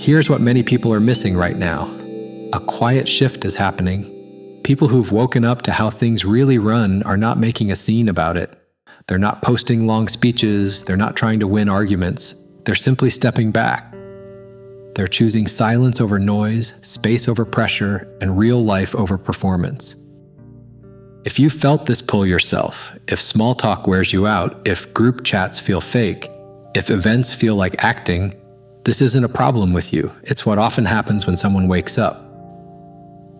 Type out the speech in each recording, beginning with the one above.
Here's what many people are missing right now. A quiet shift is happening. People who've woken up to how things really run are not making a scene about it. They're not posting long speeches, they're not trying to win arguments. They're simply stepping back. They're choosing silence over noise, space over pressure, and real life over performance. If you felt this pull yourself, if small talk wears you out, if group chats feel fake, if events feel like acting, this isn't a problem with you. It's what often happens when someone wakes up.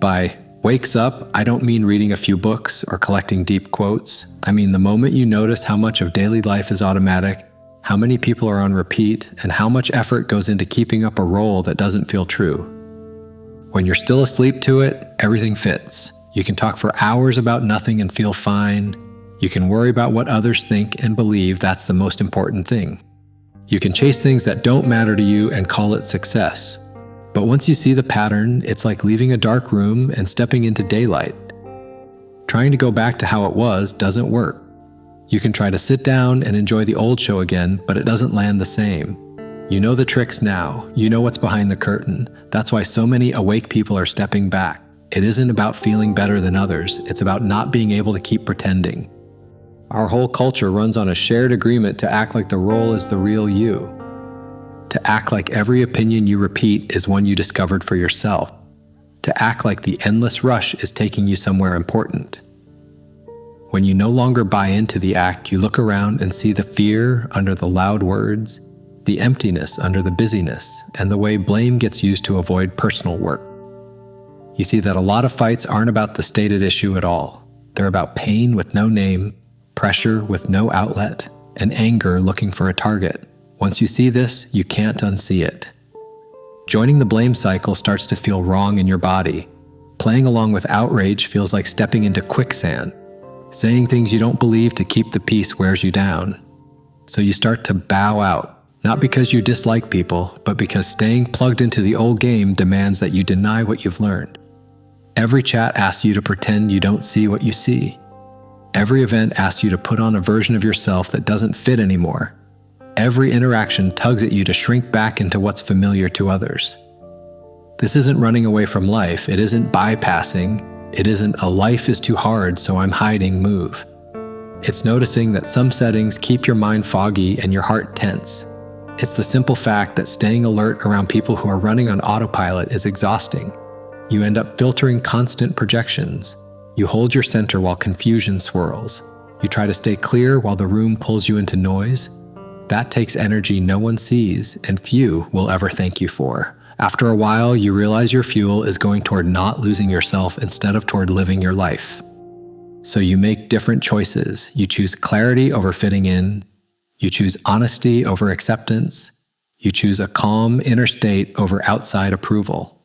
By wakes up, I don't mean reading a few books or collecting deep quotes. I mean the moment you notice how much of daily life is automatic, how many people are on repeat, and how much effort goes into keeping up a role that doesn't feel true. When you're still asleep to it, everything fits. You can talk for hours about nothing and feel fine. You can worry about what others think and believe that's the most important thing. You can chase things that don't matter to you and call it success. But once you see the pattern, it's like leaving a dark room and stepping into daylight. Trying to go back to how it was doesn't work. You can try to sit down and enjoy the old show again, but it doesn't land the same. You know the tricks now. You know what's behind the curtain. That's why so many awake people are stepping back. It isn't about feeling better than others. It's about not being able to keep pretending. Our whole culture runs on a shared agreement to act like the role is the real you. To act like every opinion you repeat is one you discovered for yourself. To act like the endless rush is taking you somewhere important. When you no longer buy into the act, you look around and see the fear under the loud words, the emptiness under the busyness, and the way blame gets used to avoid personal work. You see that a lot of fights aren't about the stated issue at all. They're about pain with no name, pressure with no outlet, and anger looking for a target. Once you see this, you can't unsee it. Joining the blame cycle starts to feel wrong in your body. Playing along with outrage feels like stepping into quicksand. Saying things you don't believe to keep the peace wears you down. So you start to bow out. Not because you dislike people, but because staying plugged into the old game demands that you deny what you've learned. Every chat asks you to pretend you don't see what you see. Every event asks you to put on a version of yourself that doesn't fit anymore. Every interaction tugs at you to shrink back into what's familiar to others. This isn't running away from life. It isn't bypassing. It isn't a life is too hard, so I'm hiding move. It's noticing that some settings keep your mind foggy and your heart tense. It's the simple fact that staying alert around people who are running on autopilot is exhausting. You end up filtering constant projections. You hold your center while confusion swirls. You try to stay clear while the room pulls you into noise. That takes energy no one sees and few will ever thank you for. After a while, you realize your fuel is going toward not losing yourself instead of toward living your life. So you make different choices. You choose clarity over fitting in. You choose honesty over acceptance. You choose a calm inner state over outside approval.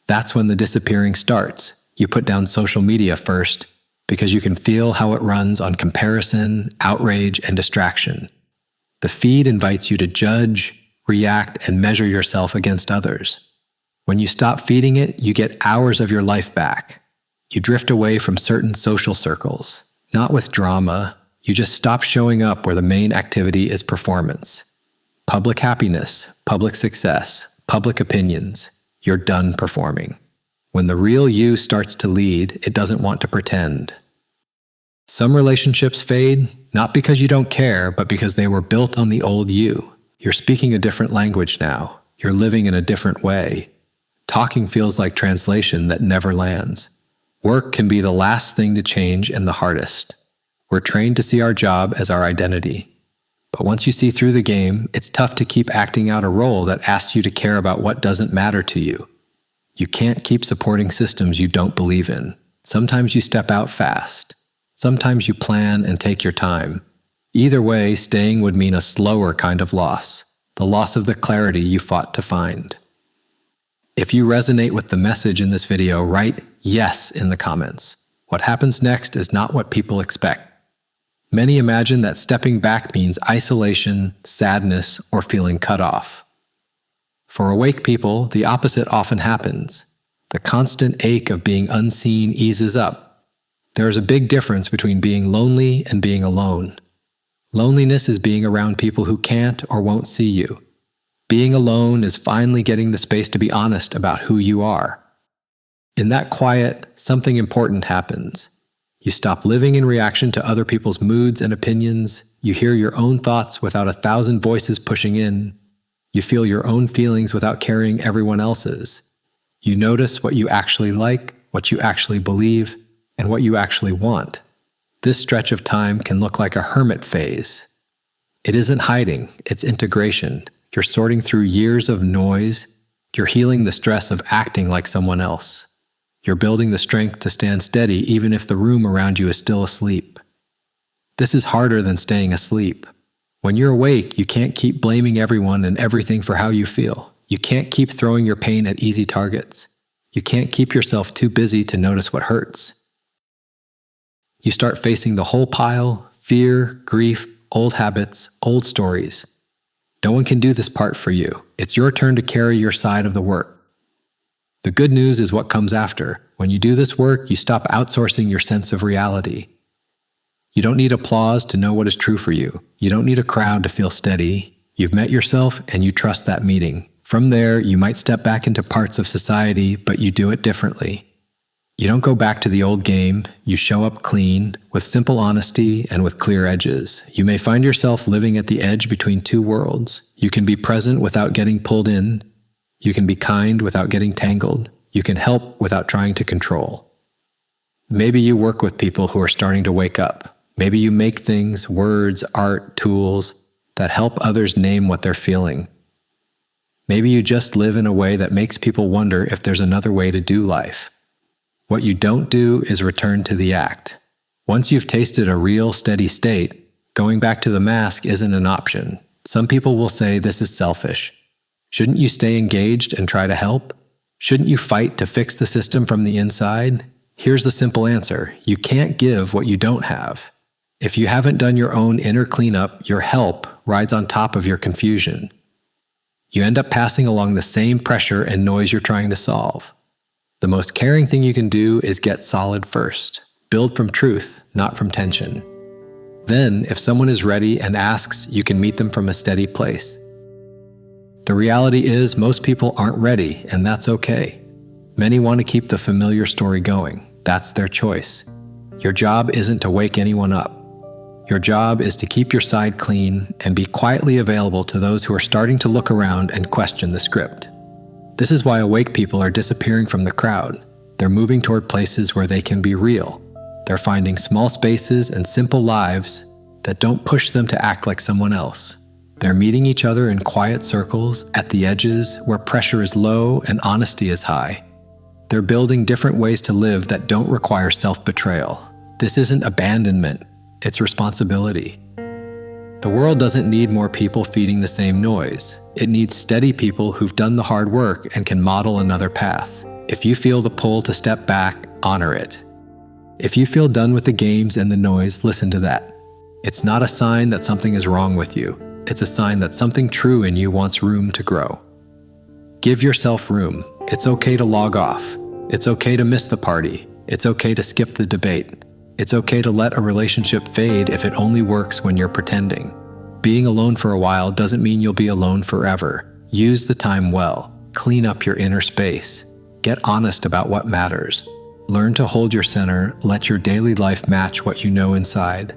That's when the disappearing starts. You put down social media first because you can feel how it runs on comparison, outrage, and distraction. The feed invites you to judge, react, and measure yourself against others. When you stop feeding it, you get hours of your life back. You drift away from certain social circles, not with drama. You just stop showing up where the main activity is performance. Public happiness, public success, public opinions. You're done performing. When the real you starts to lead, it doesn't want to pretend. Some relationships fade, not because you don't care, but because they were built on the old you. You're speaking a different language now. You're living in a different way. Talking feels like translation that never lands. Work can be the last thing to change and the hardest. We're trained to see our job as our identity. But once you see through the game, it's tough to keep acting out a role that asks you to care about what doesn't matter to you. You can't keep supporting systems you don't believe in. Sometimes you step out fast. Sometimes you plan and take your time. Either way, staying would mean a slower kind of loss, the loss of the clarity you fought to find. If you resonate with the message in this video, write yes in the comments. What happens next is not what people expect. Many imagine that stepping back means isolation, sadness, or feeling cut off. For awake people, the opposite often happens. The constant ache of being unseen eases up. There is a big difference between being lonely and being alone. Loneliness is being around people who can't or won't see you. Being alone is finally getting the space to be honest about who you are. In that quiet, something important happens. You stop living in reaction to other people's moods and opinions. You hear your own thoughts without 1,000 voices pushing in. You feel your own feelings without carrying everyone else's. You notice what you actually like, what you actually believe, and what you actually want. This stretch of time can look like a hermit phase. It isn't hiding, it's integration. You're sorting through years of noise. You're healing the stress of acting like someone else. You're building the strength to stand steady even if the room around you is still asleep. This is harder than staying asleep. When you're awake, you can't keep blaming everyone and everything for how you feel. You can't keep throwing your pain at easy targets. You can't keep yourself too busy to notice what hurts. You start facing the whole pile: fear, grief, old habits, old stories. No one can do this part for you. It's your turn to carry your side of the work. The good news is what comes after. When you do this work, you stop outsourcing your sense of reality. You don't need applause to know what is true for you. You don't need a crowd to feel steady. You've met yourself and you trust that meeting. From there, you might step back into parts of society, but you do it differently. You don't go back to the old game. You show up clean, with simple honesty and with clear edges. You may find yourself living at the edge between two worlds. You can be present without getting pulled in. You can be kind without getting tangled. You can help without trying to control. Maybe you work with people who are starting to wake up. Maybe you make things, words, art, tools that help others name what they're feeling. Maybe you just live in a way that makes people wonder if there's another way to do life. What you don't do is return to the act. Once you've tasted a real steady state, going back to the mask isn't an option. Some people will say this is selfish. Shouldn't you stay engaged and try to help? Shouldn't you fight to fix the system from the inside? Here's the simple answer: you can't give what you don't have. If you haven't done your own inner cleanup, your help rides on top of your confusion. You end up passing along the same pressure and noise you're trying to solve. The most caring thing you can do is get solid first. Build from truth, not from tension. Then, if someone is ready and asks, you can meet them from a steady place. The reality is, most people aren't ready, and that's okay. Many want to keep the familiar story going. That's their choice. Your job isn't to wake anyone up. Your job is to keep your side clean and be quietly available to those who are starting to look around and question the script. This is why awake people are disappearing from the crowd. They're moving toward places where they can be real. They're finding small spaces and simple lives that don't push them to act like someone else. They're meeting each other in quiet circles at the edges where pressure is low and honesty is high. They're building different ways to live that don't require self-betrayal. This isn't abandonment, it's responsibility. The world doesn't need more people feeding the same noise. It needs steady people who've done the hard work and can model another path. If you feel the pull to step back, honor it. If you feel done with the games and the noise, listen to that. It's not a sign that something is wrong with you. It's a sign that something true in you wants room to grow. Give yourself room. It's okay to log off. It's okay to miss the party. It's okay to skip the debate. It's okay to let a relationship fade if it only works when you're pretending. Being alone for a while doesn't mean you'll be alone forever. Use the time well. Clean up your inner space. Get honest about what matters. Learn to hold your center. Let your daily life match what you know inside.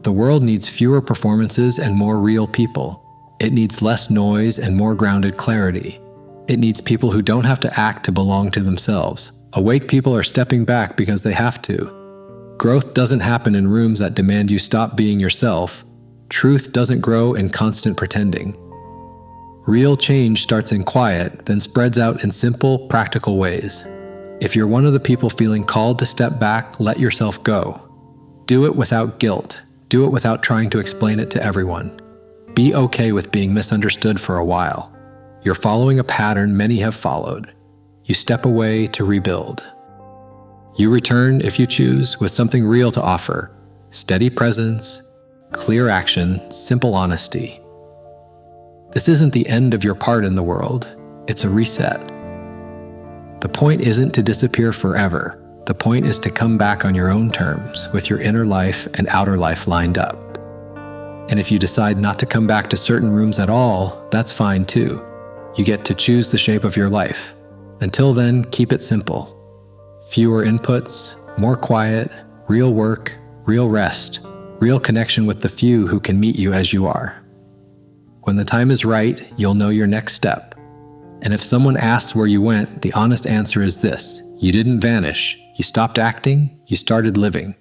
The world needs fewer performances and more real people. It needs less noise and more grounded clarity. It needs people who don't have to act to belong to themselves. Awake people are stepping back because they have to. Growth doesn't happen in rooms that demand you stop being yourself. Truth doesn't grow in constant pretending. Real change starts in quiet, then spreads out in simple, practical ways. If you're one of the people feeling called to step back, let yourself go. Do it without guilt. Do it without trying to explain it to everyone. Be okay with being misunderstood for a while. You're following a pattern many have followed. You step away to rebuild. You return, if you choose, with something real to offer: steady presence, clear action, simple honesty. This isn't the end of your part in the world. It's a reset. The point isn't to disappear forever. The point is to come back on your own terms, with your inner life and outer life lined up. And if you decide not to come back to certain rooms at all, that's fine too. You get to choose the shape of your life. Until then, keep it simple. Fewer inputs, more quiet, real work, real rest, real connection with the few who can meet you as you are. When the time is right, you'll know your next step. And if someone asks where you went, the honest answer is this: you didn't vanish. You stopped acting, you started living.